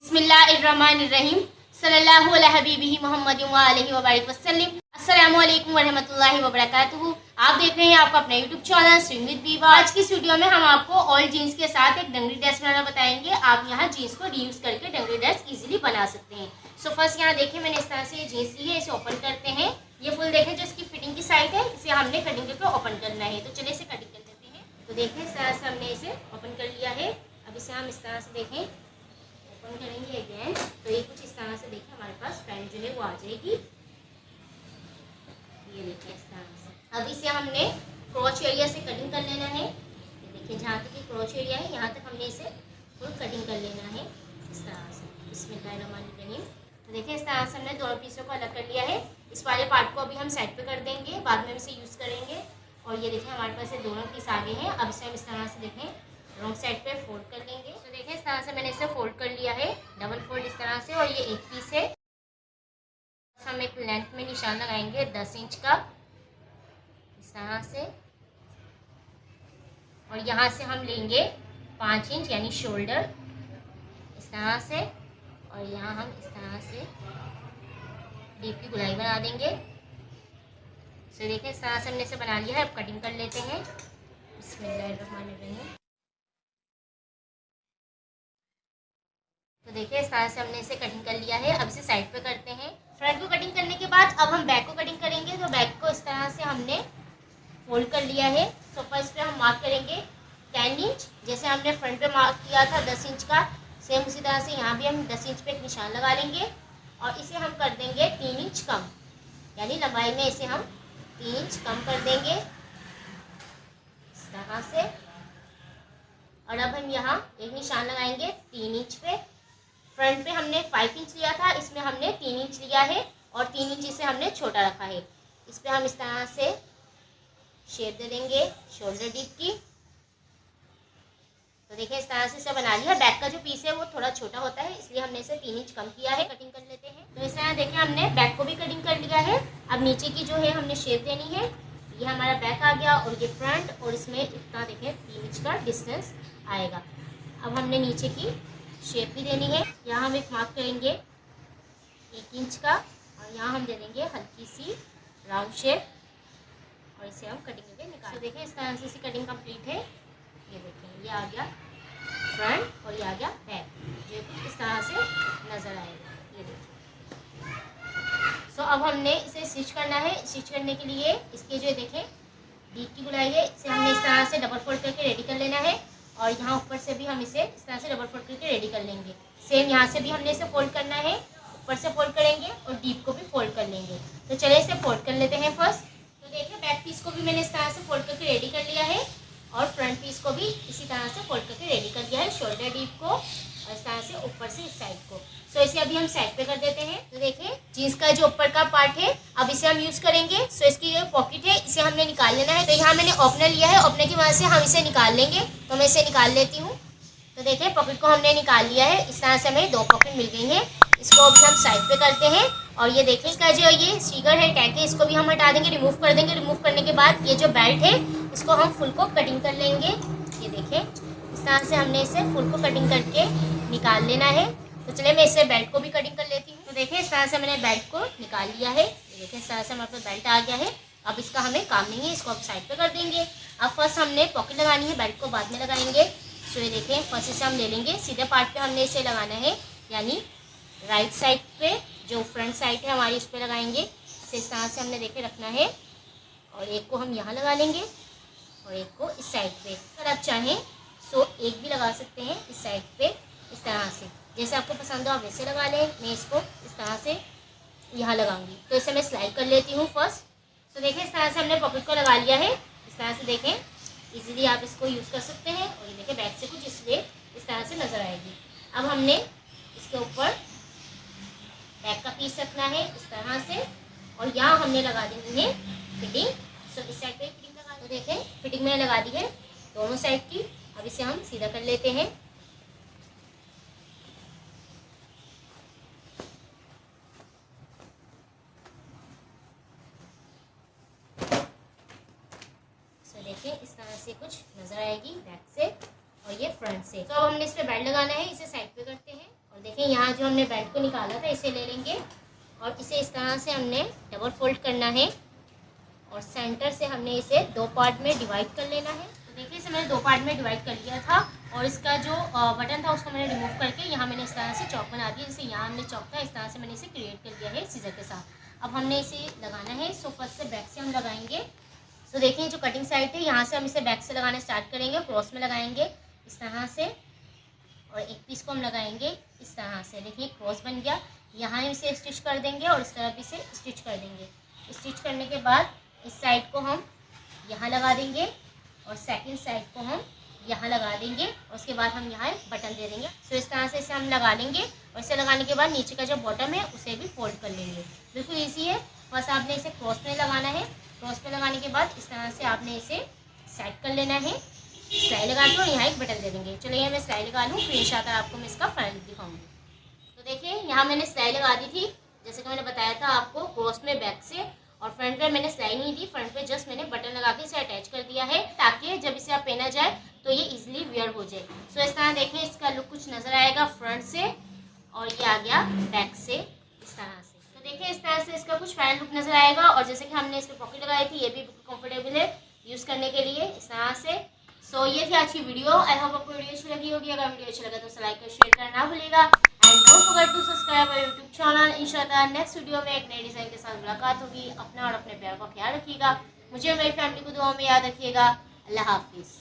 बिस्मिल्लाहिर्रहमानिर्रहीम सल्लल्लाहु अला हबीबिही मुहम्मद व आलिहि व बारिक वसल्लम। अस्सलामु अलैकुम वरहमतुल्लाहि वबरकातुहू। आप देख रहे हैं आपका अपना YouTube channel swing with Biba. आज की इस वीडियो में हम आपको ऑल जीन्स के साथ एक डंगरी ड्रेस बनाना बताएंगे। आप यहाँ जीन्स को रीयूज करके डंगरी ड्रेस इजीली बना सकते हैं। सो फर्स्ट यहाँ देखें, मैंने इस तरह से ये जीन्स ली है, इसे ओपन करते हैं। ये फुल देखें जो इसकी फिटिंग की साइड है, इसे हमने कटिंग करके ओपन करना है। तो चलिए इसे कटिंग कर लेते हैं। तो देखें इस तरह से हमने इसे ओपन कर लिया है। अब इसे हम इस तरह से देखें ओपन करेंगे अगेन, तो ये कुछ इस तरह से देखिए हमारे पास पैंट जो है वो आ जाएगी। ये देखिए इस तरह से। अब इसे हमने क्रॉच एरिया से कटिंग कर लेना है। ये देखिए जहाँ तक ये क्रॉच एरिया है यहाँ तक हमने इसे फुल कटिंग कर लेना है इस तरह से। बिस्मिल्लाहिर्रहमानिर्रहीम। तो देखिए इस तरह से हमने दोनों पीसों को अलग कर लिया है। इस वाले पार्ट को अभी हम साइड पे कर देंगे, बाद में हम इसे यूज़ करेंगे। और ये देखिए हमारे पास ये दोनों पीस आगे हैं। अब इसे हम इस तरह से देखें रॉन्ग साइड पे फोल्ड कर लेंगे। तो देखिए इस तरह से मैंने इसे फोल्ड कर लिया है, डबल फोल्ड इस तरह से। और ये एक पीस है, हम एक लेंथ में निशान लगाएंगे 10 इंच का इस तरह से। और यहाँ से हम लेंगे 5 इंच यानी शोल्डर इस तरह से। और यहाँ हम इस तरह से डीप की गुलाई बना देंगे। तो देखिए इस तरह से हमने इसे बना लिया है। अब कटिंग कर लेते हैं। बिस्मिल्लाहिर्रहमानिर्रहीम। तो देखिए इस तरह से हमने इसे कटिंग कर लिया है। अब इसे साइड पे करते हैं। फ्रंट को कटिंग करने के बाद अब हम बैक को कटिंग करेंगे। तो बैक को इस तरह से हमने फोल्ड कर लिया है। सो फर्स्ट पे हम मार्क करेंगे 10 इंच, जैसे हमने फ्रंट पे मार्क किया था 10 इंच का, सेम उसी तरह से यहाँ भी हम 10 इंच पे एक निशान लगा लेंगे। और इसे हम कर देंगे 3 इंच कम, यानी लंबाई में इसे हम 3 इंच कम कर देंगे इस तरह से। और अब हम यहाँ एक निशान लगाएंगे 3 इंच पे। फ्रंट पे हमने 5 इंच लिया था, इसमें हमने 3 इंच लिया है और 3 इंच इसे हमने छोटा रखा है। इस पे हम इस तरह से शेप दे देंगे शोल्डर डीप की। तो देखिए इस तरह से इसे बना लिया। बैक का जो पीस है वो थोड़ा छोटा होता है, इसलिए हमने इसे 3 इंच कम किया है। कटिंग कर लेते हैं। तो इस तरह देखिए हमने बैक को भी कटिंग कर लिया है। अब नीचे की जो है हमने शेप देनी है। ये हमारा बैक आ गया और ये फ्रंट, और इसमें इतना देखिए 3 इंच का डिस्टेंस आएगा। अब हमने नीचे की शेप भी देनी है। यहाँ हम एक मार्क करेंगे 1 इंच का, और यहाँ हम दे देंगे हल्की सी राउंड शेप। और इसे हम कटिंग करके निकाल। तो देखिए इस तरह से इसकी कटिंग कंप्लीट है। ये देखिए ये आ गया फ्रंट और ये आ गया बैक, जो इस तरह से नज़र आएगा। ये देखिए। सो अब हमने इसे स्टिच करना है। स्टिच करने के लिए इसके जो देखें डीप की गुलाई है, इसे हमने इस तरह से डबल फोल्ड करके रेडी कर लेना है। और यहाँ ऊपर से भी हम इसे इस तरह से डबल फोल्ड करके रेडी कर लेंगे। सेम यहाँ से भी हमने इसे फोल्ड करना है, ऊपर से फोल्ड करेंगे और डीप को भी फोल्ड कर लेंगे। तो चलिए इसे फोल्ड कर लेते हैं फर्स्ट। तो देखिए बैक पीस को भी मैंने इस तरह से फोल्ड करके रेडी कर लिया है, और फ्रंट पीस को भी इसी तरह से फोल्ड करके रेडी कर लिया है, शोल्डर डीप को और इस तरह से ऊपर से इस साइड को। सो इसे अभी हम साइड पे कर देते हैं। तो देखिए जीन्स का जो ऊपर का पार्ट है अब इसे हम यूज़ करेंगे। सो इसकी जो पॉकेट है इसे हमने निकाल लेना है। तो यहाँ मैंने ओपनर लिया है, ओपनर की वजह से हम इसे निकाल लेंगे। तो मैं इसे निकाल लेती हूँ। तो देखिए पॉकेट को हमने निकाल लिया है। इस तरह से हमें 2 पॉकेट मिल गई हैं। इसको अभी हम साइड पे करते हैं। और ये देखिए इसका जो ये स्टिकर है टैग है, इसको भी हम हटा देंगे, रिमूव कर देंगे। रिमूव करने के बाद ये जो बेल्ट है इसको हम फुल को कटिंग कर लेंगे। ये देखिए इस तरह से हमने इसे फुल को कटिंग करके निकाल लेना है। तो चलिए मैं इसे बेल्ट को भी कटिंग कर लेती हूँ। तो देखिए इस तरह से मैंने बेल्ट को निकाल लिया है। ये देखिए इस तरह से हमारे पास बेल्ट आ गया है। अब इसका हमें काम नहीं है, इसको अब साइड पे कर देंगे। अब फर्स्ट हमने पॉकेट लगानी है, बेल्ट को बाद में लगाएंगे। सो ये देखें फर्स्ट इसे हम ले लेंगे, सीधे पार्ट पे हमने इसे लगाना है, यानी राइट साइड पे जो फ्रंट साइड है हमारी इस पर लगाएंगे। इसे इस तरह से हमने देखे रखना है। और एक को हम यहाँ लगा लेंगे और एक को इस साइड पे। अगर आप चाहें सो एक भी लगा सकते हैं इस साइड पे इस तरह से, जैसे आपको पसंद हो आप वैसे लगा लें। मैं इसको इस तरह से यहाँ लगाऊंगी। तो इसे मैं स्लाइड कर लेती हूँ फर्स्ट। तो देखें इस तरह से हमने पॉकेट को लगा लिया है। इस तरह से देखें इजीली आप इसको यूज़ कर सकते हैं। और ये देखें बैक से कुछ इसलिए इस तरह से नज़र आएगी। अब हमने इसके ऊपर बैक का पीस रखना है इस तरह से, और यहाँ हमने लगा देनी है फिटिंग। सो इस साइड पे फिटिंग लगा, तो देखें फिटिंग मैंने लगा दी है दोनों साइड की। अब इसे हम सीधा कर लेते हैं। सो देखिए इस तरह से कुछ नज़र आएगी बैक से और ये फ्रंट से। तो अब हमने इस पे बेल्ट लगाना है, इसे साइड पे करते हैं। और देखें देखिए यहाँ जो हमने बेल्ट को निकाला था इसे ले लेंगे और इसे इस तरह से हमने डबल फोल्ड करना है और सेंटर से हमने इसे 2 पार्ट में डिवाइड कर लेना है। तो देखिए इसे मैंने 2 पार्ट में डिवाइड कर लिया था और इसका जो बटन था उसको मैंने रिमूव करके यहाँ मैंने इस तरह से चौक बना दिया। जैसे यहाँ हमने चौक था इस तरह से मैंने इसे क्रिएट कर दिया है सीजर के साथ। अब हमने इसे लगाना है। सो फर्स्ट से बैक से हम लगाएंगे। सो देखिए जो कटिंग साइड है यहाँ से हम इसे बैक से लगाना स्टार्ट करेंगे, क्रॉस में लगाएंगे इस तरह से और एक पीस को हम लगाएंगे इस तरह से। देखिए क्रॉस बन गया। यहाँ इसे स्टिच कर देंगे और इस तरफ इसे स्टिच कर देंगे। स्टिच करने के बाद इस साइड को हम यहाँ लगा देंगे और सेकंड साइड को हम यहाँ लगा देंगे और उसके बाद हम यहाँ बटन दे देंगे। सो इस तरह से इसे हम लगा लेंगे और इसे लगाने के बाद नीचे का जो बॉटम है उसे भी फोल्ड कर लेंगे। बिल्कुल ईजी है। बस आपने इसे क्रॉस में लगाना है। क्रॉस में लगाने के बाद इस तरह से आपने इसे सेट कर लेना है। सिलाई लगा के और यहाँ एक बटन दे देंगे। चलिए मैं सिलाई लगा लूँ, फिर इंशाल्लाह आपको मैं इसका फाइनल दिखाऊंगी। तो देखिए यहाँ मैंने सिलाई लगा दी थी, जैसे कि मैंने बताया था आपको क्रॉस में बैक से, और फ्रंट पे मैंने सिलाई नहीं दी। फ्रंट पे जस्ट मैंने बटन लगा के इसे अटैच कर दिया है ताकि जब इसे आप पहना जाए तो ये इजीली वियर हो जाए। सो इस तरह देखें इसका लुक कुछ नजर आएगा फ्रंट से और ये आ गया बैक से इस तरह से। तो देखिए इस तरह से इसका कुछ फाइनल लुक नजर आएगा। और जैसे कि हमने इस पर पॉकेट लगाई थी, ये भी कंफर्टेबल है यूज करने के लिए इस तरह से। सो ये थी आज की वीडियो। आई होप आपको वीडियो अच्छी लगी होगी। अगर वीडियो अच्छा लगा तो लाइक और शेयर करना ना भूलिएगा and don't forget to subscribe our YouTube channel. इंशाल्लाह नेक्स्ट वीडियो में एक नए डिजाइन के साथ मुलाकात होगी। अपना और अपने प्यार का ख्याल रखिएगा। मुझे और मेरी फैमिली को दुआ में याद रखिएगा। अल्लाह हाफिज़।